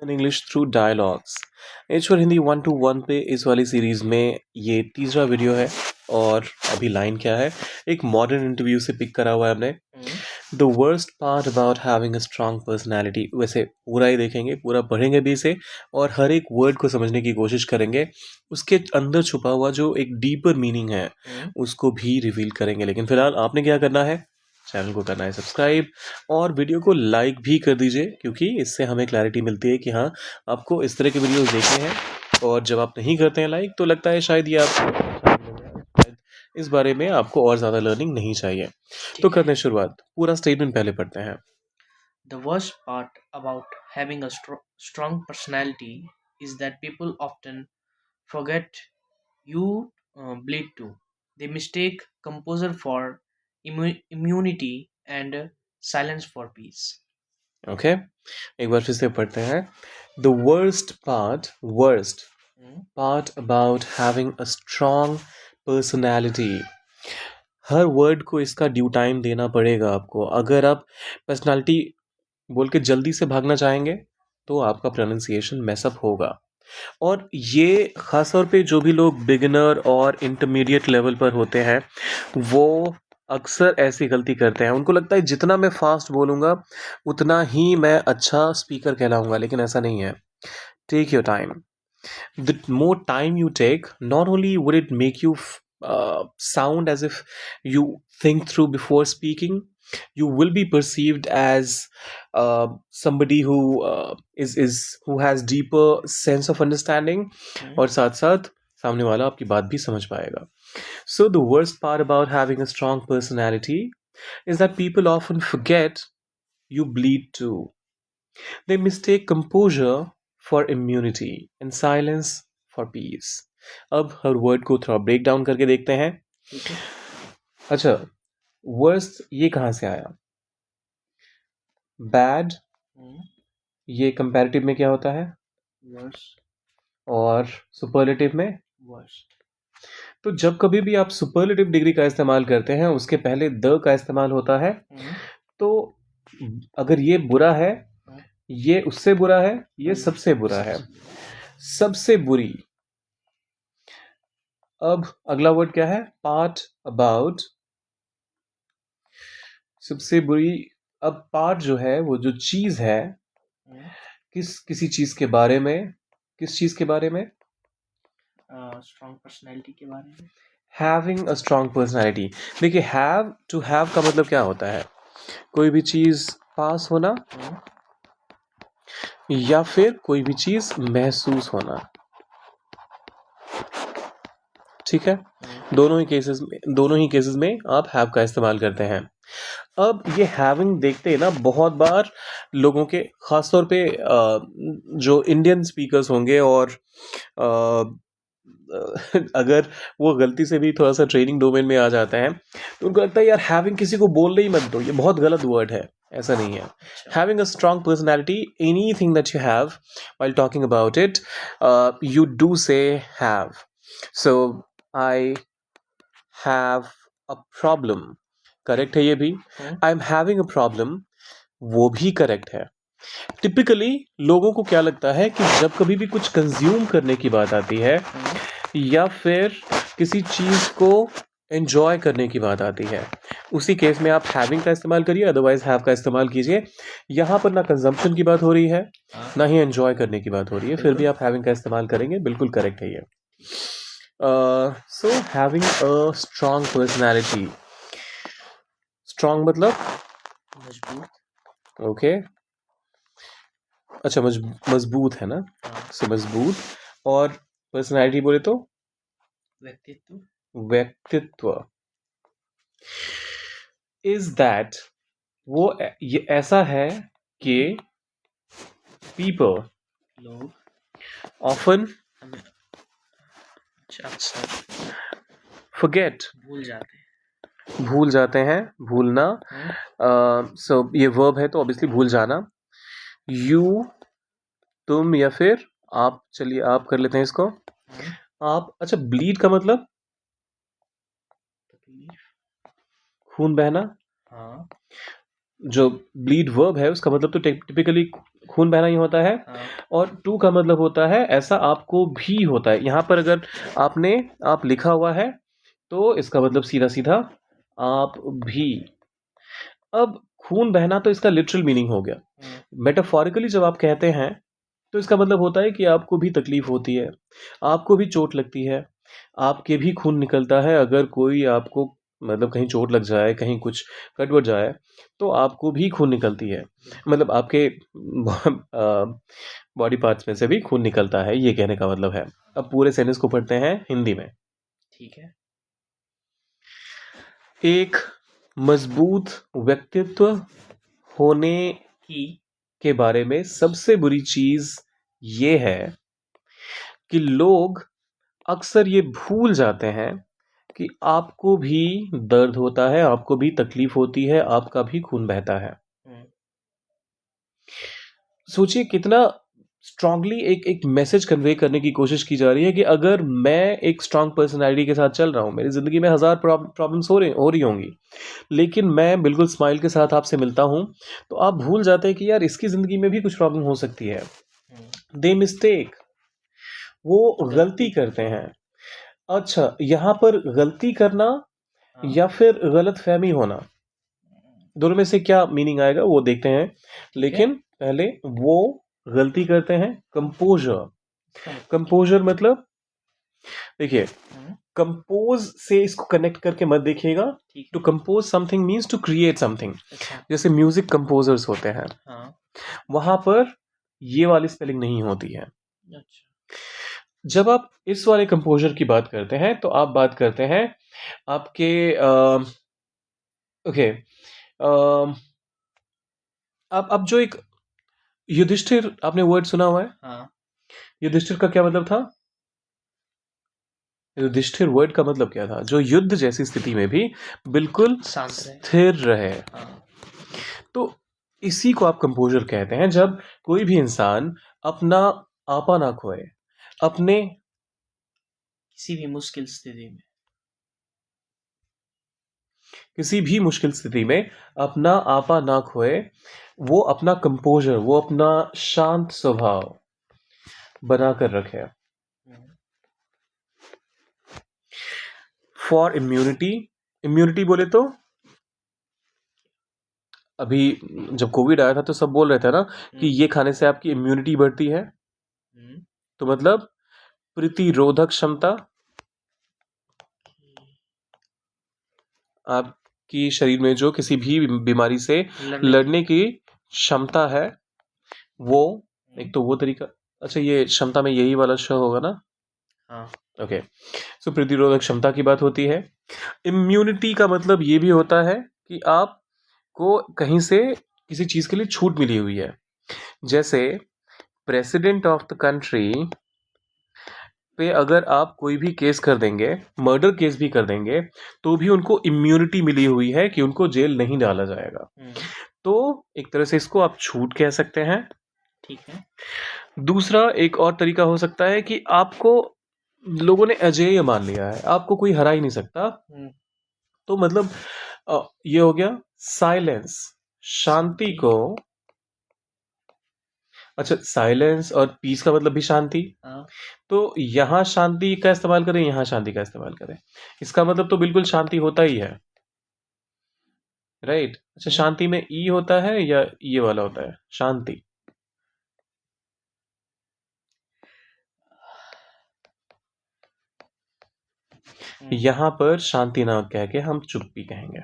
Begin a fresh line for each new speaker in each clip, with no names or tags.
इन English through dialogues. एच4 Hindi 1 to 1 पे इस वाली सीरीज में ये तीसरा वीडियो है। और अभी लाइन क्या है, एक मॉडर्न इंटरव्यू से पिक करा हुआ है हमने। The worst part about having a strong personality, वैसे पूरा ही देखेंगे, पूरा पढ़ेंगे भी इसे और हर एक वर्ड को समझने की कोशिश करेंगे। उसके अंदर छुपा हुआ जो एक डीपर मीनिंग है उसको भी रिवील करेंगे। लेकिन फिलहाल आपने क्या करना है, चैनल को करना है सब्सक्राइब और वीडियो को लाइक भी कर दीजिए, क्योंकि इससे हमें क्लैरिटी मिलती है कि हाँ, आपको इस तरह के वीडियोस देखने हैं। और जब आप नहीं करते हैं लाइक, तो लगता है शायद ये आपको शायद इस बारे में आपको और ज़्यादा लर्निंग नहीं चाहिए। तो करते हैं शुरुआत। पूरा स्टेटमेंट पहले पढ़ते हैं।
The worst part about having a strong personality is that people often forget you bleed too. They mistake composure for immunity and silence for peace.
Okay, एक बार फिर से पढ़ते हैं। The worst
Hmm?
Part about having a strong personality. Her word को इसका due time देना पड़ेगा आपको। अगर आप पर्सनालिटी बोल के जल्दी से भागना चाहेंगे तो आपका प्रोनाउंसिएशन मैसअप होगा। और ये ख़ास तौर पे जो भी लोग बिगिनर और इंटरमीडिएट लेवल पर होते हैं, वो अक्सर ऐसी गलती करते हैं। उनको लगता है जितना मैं फास्ट बोलूँगा उतना ही मैं अच्छा स्पीकर कहलाऊँगा, लेकिन ऐसा नहीं है। Take your time. The more time you take, not only would it make you sound as if you think through before speaking, you will be perceived as somebody who is who has deeper sense of understanding, और साथ साथ सामने वाला आपकी बात भी समझ पाएगा. So the worst part about having a strong personality is that people often forget you bleed too. They mistake composure for immunity and silence for peace. अब हर वर्ड को थोड़ा ब्रेक डाउन करके देखते हैं।
ठीक है।
अच्छा, वर्स्ट ये कहाँ से आया? Bad,
Hmm?
ये कंपैरेटिव में क्या होता है?
Worse.
और सुपरलेटिव में?
Worst.
तो जब कभी भी आप सुपरलेटिव डिग्री का इस्तेमाल करते हैं, उसके पहले द का इस्तेमाल होता है।
Hmm?
तो अगर ये बुरा है, ये उससे बुरा है, ये सबसे बुरा है, सबसे बुरी। अब अगला वर्ड क्या है? पार्ट अबाउट, सबसे बुरी। अब पार्ट जो है, वो जो चीज है,
Hmm?
किसी चीज के बारे में, किस चीज के बारे में?
Strong personality के बारे में।
Having a strong personality. देखिए, हैव टू हैव का मतलब क्या होता है? कोई भी चीज पास होना
Hmm?
या फिर कोई भी चीज महसूस होना। ठीक है, दोनों ही केसेस में आप हैव का इस्तेमाल करते हैं। अब ये हैविंग देखते हैं ना, बहुत बार लोगों के, खासतौर पे जो इंडियन स्पीकर्स होंगे और अगर वो गलती से भी थोड़ा सा ट्रेनिंग डोमेन में आ जाते हैं, तो उनको लगता है यार हैविंग किसी को बोलने ही मत दो, ये बहुत गलत वर्ड है। ऐसा नहीं है। Having a strong personality, anything that you have while talking about it, you do say have. So I have a problem, correct है ये भी। I am having a problem, वो भी करेक्ट है। टिपिकली लोगों को क्या लगता है कि जब कभी भी कुछ कंज्यूम करने की बात आती है या फिर किसी चीज को एंजॉय करने की बात आती है, उसी केस में आप हैविंग का इस्तेमाल करिए, अदरवाइज हैव का इस्तेमाल कीजिए। यहाँ पर ना कंजम्पशन की बात हो रही है, ना ही एंजॉय करने की बात हो रही है, फिर भी आप हैविंग का इस्तेमाल करेंगे, बिल्कुल करेक्ट है ये। So having a strong personality, strong मतलब
मजबूत।
ओके, अच्छा मजबूत है ना, सो मजबूत। और पर्सनैलिटी बोले तो
व्यक्तित्व।
व्यक्तित्व। इज दैट, वो ये ऐसा है कि पीपल
लोग
ऑफन
अक्सर
फॉरगेट,
भूल जाते हैं।
भूलना। सो ये वर्ब है तो ऑब्वियसली भूल जाना। यू, तुम या फिर आप, चलिए आप कर लेते हैं इसको। आप, अच्छा ब्लीड का मतलब
तकलीफ।
खून बहना।
हाँ।
जो ब्लीड वर्ब है उसका मतलब तो टिपिकली खून बहना ही होता है,
हाँ
और टू का मतलब होता है ऐसा आपको भी होता है। यहाँ पर अगर आप लिखा हुआ है तो इसका मतलब सीधा सीधा आप भी। अब खून बहना तो इसका लिटरल मीनिंग हो गया। मेटाफोरिकली जब आप कहते हैं तो इसका मतलब होता है कि आपको भी तकलीफ होती है, आपको भी चोट लगती है, आपके भी खून निकलता है। अगर कोई आपको मतलब कहीं चोट लग जाए, कहीं कुछ कट वट जाए, तो आपको भी खून निकलती है। मतलब आपके बॉडी पार्ट्स में से भी खून निकलता है, ये कहने का मतलब है। अब पूरे सेंटेंस को पढ़ते हैं हिंदी में।
ठीक है।
एक मजबूत व्यक्तित्व होने
की
के बारे में सबसे बुरी चीज ये है कि लोग अक्सर ये भूल जाते हैं कि आपको भी दर्द होता है, आपको भी तकलीफ होती है, आपका भी खून बहता है।
हम्म,
सोचिए कितना स्ट्रांगली एक एक मैसेज कन्वे करने की कोशिश की जा रही है कि अगर मैं एक स्ट्रांग पर्सनैलिटी के साथ चल रहा हूँ, मेरी ज़िंदगी में हज़ार प्रॉब्लम्स हो रही होंगी, लेकिन मैं बिल्कुल स्माइल के साथ आपसे मिलता हूँ, तो आप भूल जाते हैं कि यार इसकी ज़िंदगी में भी कुछ प्रॉब्लम हो सकती है। दे मिस्टेक, वो गलती करते हैं। अच्छा, यहाँ पर गलती करना
हाँ
या फिर गलत फहमी होना, दोनों में से क्या मीनिंग आएगा वो देखते हैं।
ठीक है।
लेकिन पहले वो गलती करते हैं। कंपोजर,
इसका मतलब
कंपोजर मतलब देखिए,
हम्म,
कंपोज से इसको कनेक्ट करके मत देखिएगा।
ठीक
टू
है।
Compose something means to create something.
अच्छा।
जैसे म्यूजिक कंपोजर्स होते हैं,
हाँ।
वहां पर ये वाली स्पेलिंग नहीं होती है।
अच्छा।
जब आप इस वाले कंपोजर की बात करते हैं तो आप बात करते हैं आपके ओके, अब जो एक युधिष्ठिर, आपने वर्ड सुना हुआ है?
हाँ।
युधिष्ठिर का क्या मतलब था? युधिष्ठिर वर्ड का मतलब क्या था? जो युद्ध जैसी स्थिति में भी बिल्कुल
शांत रहे।
स्थिर रहे।
हाँ।
तो इसी को आप कंपोजर कहते हैं, जब कोई भी इंसान अपना आपा ना खोए, अपने
किसी भी मुश्किल स्थिति में।
किसी भी मुश्किल स्थिति में अपना आपा ना खोए, वो अपना कंपोजर, वो अपना शांत स्वभाव बनाकर रखे।
हम्म,
फॉर इम्यूनिटी, इम्यूनिटी बोले तो अभी जब कोविड आया था तो सब बोल रहे थे ना कि ये खाने से आपकी इम्यूनिटी बढ़ती है।
हम्म,
तो मतलब प्रतिरोधक क्षमता, आपकी शरीर में जो किसी भी बीमारी से लड़ने की क्षमता है, वो एक तो वो तरीका। अच्छा, ये क्षमता में यही वाला श होगा ना?
हाँ।
ओके, सो प्रतिरोधक क्षमता की बात होती है। इम्यूनिटी का मतलब ये भी होता है कि आपको कहीं से किसी चीज के लिए छूट मिली हुई है। जैसे प्रेसिडेंट ऑफ द कंट्री पे अगर आप कोई भी केस कर देंगे, मर्डर केस भी कर देंगे, तो भी उनको इम्यूनिटी मिली हुई है कि उनको जेल नहीं डाला जाएगा। तो एक तरह से इसको आप छूट कह सकते हैं।
ठीक है।
दूसरा एक और तरीका हो सकता है कि आपको लोगों ने अजेय मान लिया है, आपको कोई हरा ही नहीं सकता। तो मतलब ये हो गया साइलेंस, शांति को। अच्छा, साइलेंस और पीस का मतलब भी शांति।
हाँ।
तो यहाँ शांति का इस्तेमाल करें, यहाँ शांति का इस्तेमाल करें, इसका मतलब तो बिल्कुल शांति होता ही है, राइट? अच्छा, शांति में ई होता है या ये वाला होता है शांति? यहां पर शांति ना कह के हम चुप्पी कहेंगे।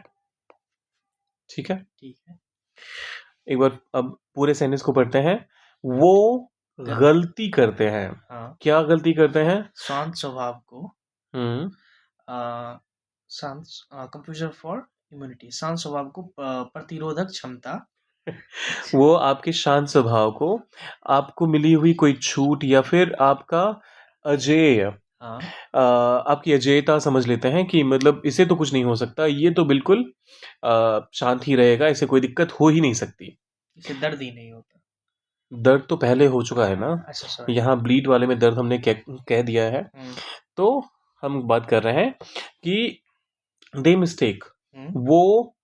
ठीक है,
ठीक है।
एक बार अब पूरे सेंटेंस को पढ़ते हैं। वो गलती करते हैं।
हाँ।
क्या गलती करते हैं?
शांत स्वभाव को
हम्म
शांत कंप्यूटर फॉर इम्यूनिटी, शांत स्वभाव को प्रतिरोधक क्षमता।
वो आपके शांत स्वभाव को, आपको मिली हुई कोई छूट या फिर आपका अजेय,
हाँ।
आपकी अजेयता समझ लेते हैं कि मतलब इसे तो कुछ नहीं हो सकता, ये तो बिल्कुल शांत ही रहेगा, इसे कोई दिक्कत हो ही नहीं सकती।
इसे दर्द ही नहीं होता।
दर्द तो पहले हो चुका है ना,
अच्छा, सॉरी।
यहाँ ब्लीड वाले में दर्द हमने कह दिया है। तो हम बात कर रहे हैं कि दे मिस्टेक, वो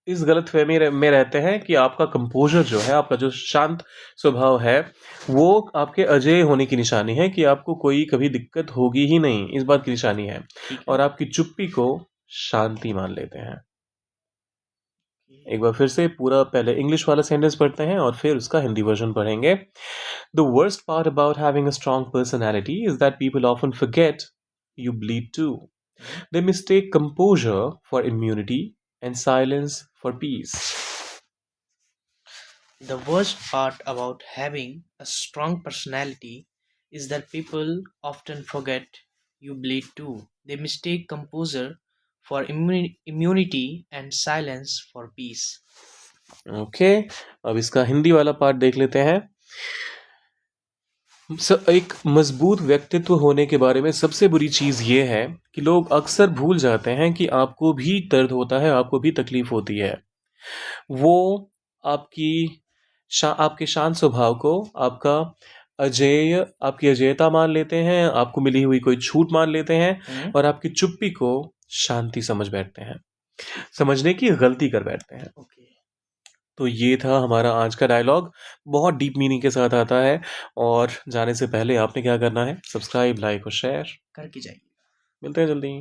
इस गलतफहमी में रहते हैं कि आपका कंपोज़र जो है, आपका जो शांत स्वभाव है, वो आपके अजेय होने की निशानी है कि आपको कोई कभी दिक्कत होगी ही नहीं, इस बात की निशानी है।
ठीक है।
और आपकी चुप्पी को शांति मान लेते हैं। एक बार फिर से पूरा पहले इंग्लिश वाला सेंटेंस पढ़ते हैं और फिर उसका हिंदी वर्जन पढ़ेंगे। The worst part about having a strong personality is that people often forget you bleed too. They mistake composure for immunity and silence for peace.
The worst part about having a strong personality is that people often forget you bleed too. They mistake composure for immunity and silence for peace.
Okay, अब इसका हिंदी वाला part देख लेते हैं। एक मजबूत व्यक्तित्व होने के बारे में सबसे बुरी चीज़ ये है कि लोग अक्सर भूल जाते हैं कि आपको भी दर्द होता है, आपको भी तकलीफ होती है। वो आपके शांत स्वभाव को आपकी अजेयता मान लेते हैं, आपको मिली हुई कोई छूट मान लेते हैं और आपकी चुप्पी को शांति समझ बैठते हैं, समझने की गलती कर बैठते हैं।
ओके,
तो ये था हमारा आज का डायलॉग, बहुत डीप मीनिंग के साथ आता है। और जाने से पहले आपने क्या करना है, सब्सक्राइब, लाइक और शेयर।
करके जाइए।
मिलते हैं जल्दी।